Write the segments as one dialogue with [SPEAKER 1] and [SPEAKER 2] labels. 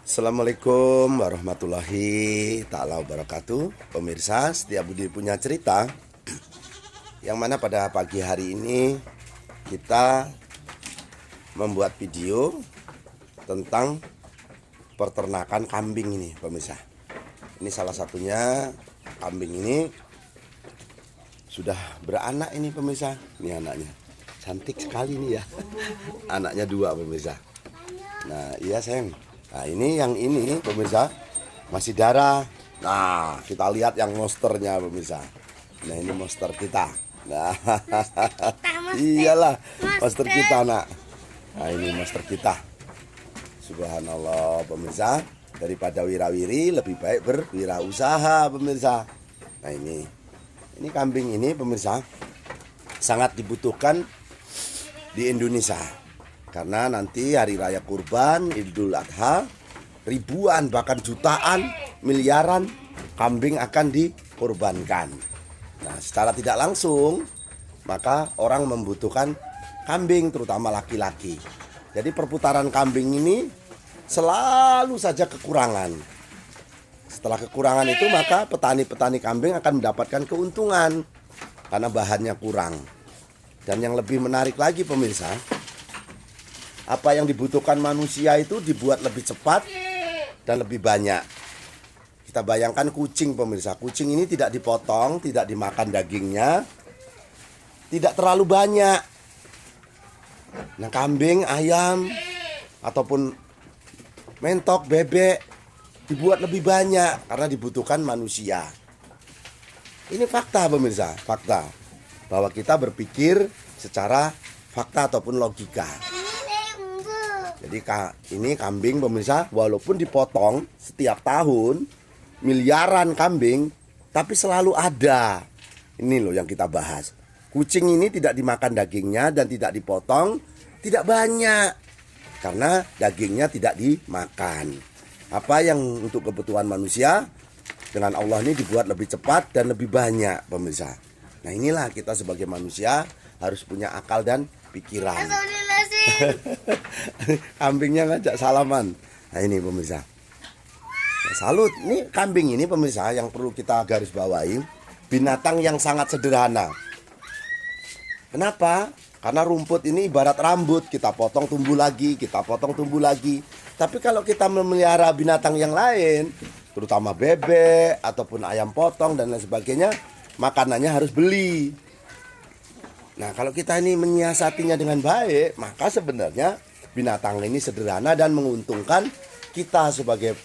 [SPEAKER 1] Assalamualaikum warahmatullahi ta'ala wabarakatuh. Pemirsa, setiap budi punya cerita. Yang mana pada pagi hari ini kita membuat video tentang peternakan kambing ini, pemirsa. Ini salah satunya, kambing ini sudah beranak ini, pemirsa. Ini anaknya, cantik sekali nih ya. Anaknya 2, pemirsa. Nah iya sayang. Nah ini pemirsa masih darah. Nah kita lihat yang monsternya, pemirsa. Nah ini monster kita. Nah iyalah monster kita, nak. Nah ini monster kita. Subhanallah, pemirsa. Daripada wirawiri lebih baik berwirausaha, pemirsa. Nah ini kambing ini, pemirsa, sangat dibutuhkan di Indonesia. Karena nanti hari raya kurban, Idul Adha, ribuan bahkan jutaan, miliaran kambing akan dikurbankan. Nah, secara tidak langsung maka orang membutuhkan kambing, terutama laki-laki. Jadi perputaran kambing ini selalu saja kekurangan. Setelah kekurangan itu maka petani-petani kambing akan mendapatkan keuntungan karena bahannya kurang. Dan yang lebih menarik lagi, pemirsa, apa yang dibutuhkan manusia itu dibuat lebih cepat dan lebih banyak. Kita bayangkan kucing, pemirsa. Kucing ini tidak dipotong, tidak dimakan dagingnya, tidak terlalu banyak. Nah, kambing, ayam, ataupun mentok, bebek dibuat lebih banyak karena dibutuhkan manusia. Ini fakta, pemirsa, fakta. Bahwa kita berpikir secara fakta ataupun logika. Jadi ini kambing, pemirsa, walaupun dipotong setiap tahun miliaran kambing, tapi selalu ada. Ini loh yang kita bahas. Kucing ini tidak dimakan dagingnya dan tidak dipotong, tidak banyak. Karena dagingnya tidak dimakan. Apa yang untuk kebutuhan manusia dengan Allah ini dibuat lebih cepat dan lebih banyak, pemirsa. Nah inilah kita sebagai manusia harus punya akal dan pikiran. Kambingnya ngajak salaman. Nah ini, pemirsa. Nah, salut. Ini kambing ini, pemirsa, yang perlu kita garis bawahi, binatang yang sangat sederhana. Kenapa? Karena rumput ini ibarat rambut, kita potong tumbuh lagi, kita potong tumbuh lagi. Tapi kalau kita memelihara binatang yang lain, terutama bebek ataupun ayam potong dan lain sebagainya, makanannya harus beli. Nah, kalau kita ini menyiasatinya dengan baik, maka sebenarnya binatang ini sederhana dan menguntungkan kita sebagai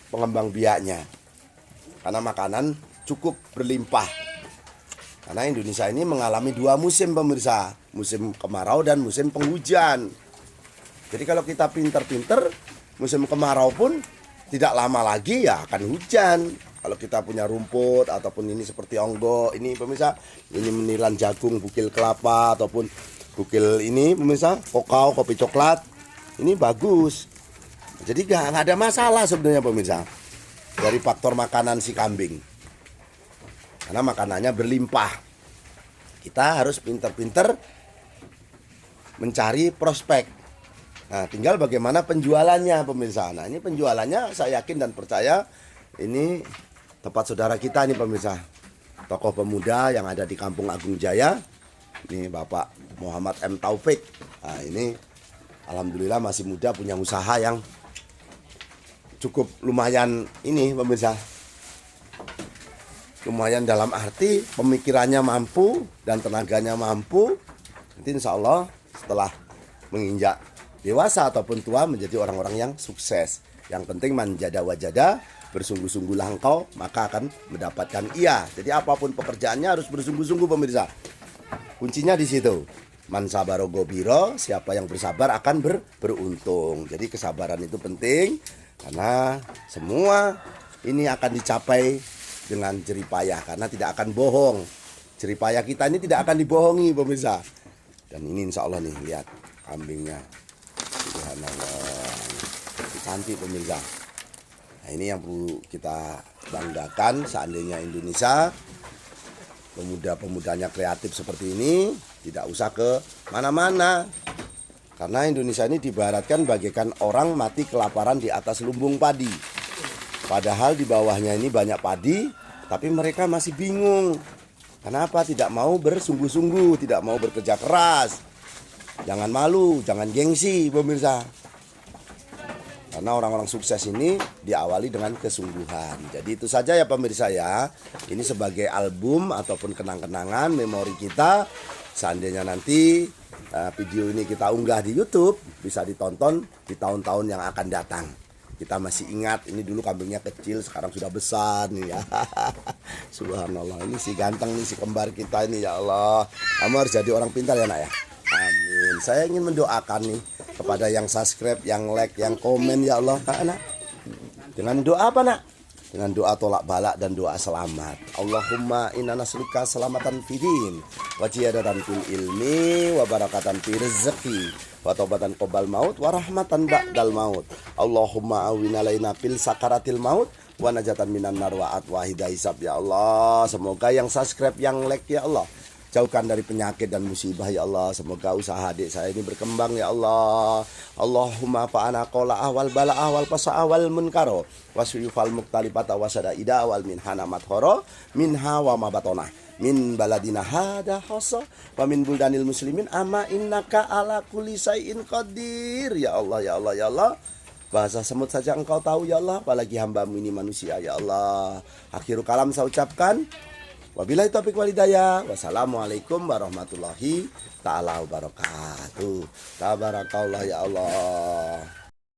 [SPEAKER 1] pengembang biaknya. Karena makanan cukup berlimpah. Karena Indonesia ini mengalami 2 musim, pemirsa. Musim kemarau dan musim penghujan. Jadi kalau kita pinter-pinter, musim kemarau pun tidak lama lagi ya akan hujan. Kalau kita punya rumput ataupun ini seperti onggo, ini pemirsa, ini menilan jagung, bukil kelapa ataupun bukil ini pemirsa, kokao, kopi coklat, ini bagus. Jadi nggak ada masalah sebenarnya, pemirsa, dari faktor makanan si kambing. Karena makanannya berlimpah. Kita harus pinter-pinter mencari prospek. Nah, tinggal bagaimana penjualannya, pemirsa. Nah, ini penjualannya saya yakin dan percaya ini tempat saudara kita nih, pemirsa, tokoh pemuda yang ada di Kampung Agung Jaya. Ini Bapak Muhammad M. Taufik. Nah ini alhamdulillah masih muda, punya usaha yang cukup lumayan ini, pemirsa. Lumayan dalam arti pemikirannya mampu dan tenaganya mampu. Nanti insya Allah setelah menginjak dewasa ataupun tua menjadi orang-orang yang sukses. Yang penting manjada wajada, bersungguh-sungguhlah engkau, maka akan mendapatkan ia. Jadi apapun pekerjaannya harus bersungguh-sungguh, pemirsa. Kuncinya di situ. Man sabaro gobiro, siapa yang bersabar akan beruntung. Jadi kesabaran itu penting karena semua ini akan dicapai dengan jeripayah karena tidak akan bohong. Jeripayah kita ini tidak akan dibohongi, pemirsa. Dan ini insya Allah nih, lihat kambingnya. Subhanallah. Cantik, pemirsa. Nah ini yang perlu kita banggakan seandainya Indonesia pemuda-pemudanya kreatif seperti ini, tidak usah ke mana-mana. Karena Indonesia ini dibaratkan bagaikan orang mati kelaparan di atas lumbung padi. Padahal di bawahnya ini banyak padi, tapi mereka masih bingung. Kenapa tidak mau bersungguh-sungguh, tidak mau bekerja keras. Jangan malu, jangan gengsi pemirsa. Karena orang-orang sukses ini diawali dengan kesungguhan. Jadi itu saja ya pemirsa ya. Ini sebagai album ataupun kenang-kenangan memori kita. Seandainya nanti video ini kita unggah di YouTube, bisa ditonton di tahun-tahun yang akan datang. Kita masih ingat ini dulu kambingnya kecil, sekarang sudah besar nih ya. Subhanallah, ini si ganteng nih si kembar kita ini ya Allah. Kamu harus jadi orang pintar ya nak ya. Amin. Saya ingin mendoakan nih kepada yang subscribe, yang like, yang komen ya Allah. Nak. Dengan doa apa nak? Dengan doa tolak balak dan doa selamat. Allahumma inna nas'aluka selamatan fidin wa ziyadatan fil ilmi wa barakatan fi rizqi wa taubatan qabal maut wa rahmatan ba'dal maut. Allahumma awin alaina fil sakaratil maut wa najatan minan nar wa atwahida hisab ya Allah. Semoga yang subscribe, yang like ya Allah, jauhkan dari penyakit dan musibah ya Allah. Semoga usaha adik saya ini berkembang ya Allah. Allahumma fa'ana qola awal bala awal pasa awal munkaro wasyufal muktalipata wasada ida awal min hanamat horo min hawa mabatona min baladina hada hoso wa min buldanil muslimin ama innaka ala kulli syai'in qadir ya Allah ya Allah ya Allah. Bahasa semut saja engkau tahu ya Allah, apalagi hamba-Mu ini manusia ya Allah. Akhirul kalam saya ucapkan, wabillahi taufiq wal hidayah. Wassalamualaikum warahmatullahi ta'ala wabarakatuh. Tabarakallah ya Allah.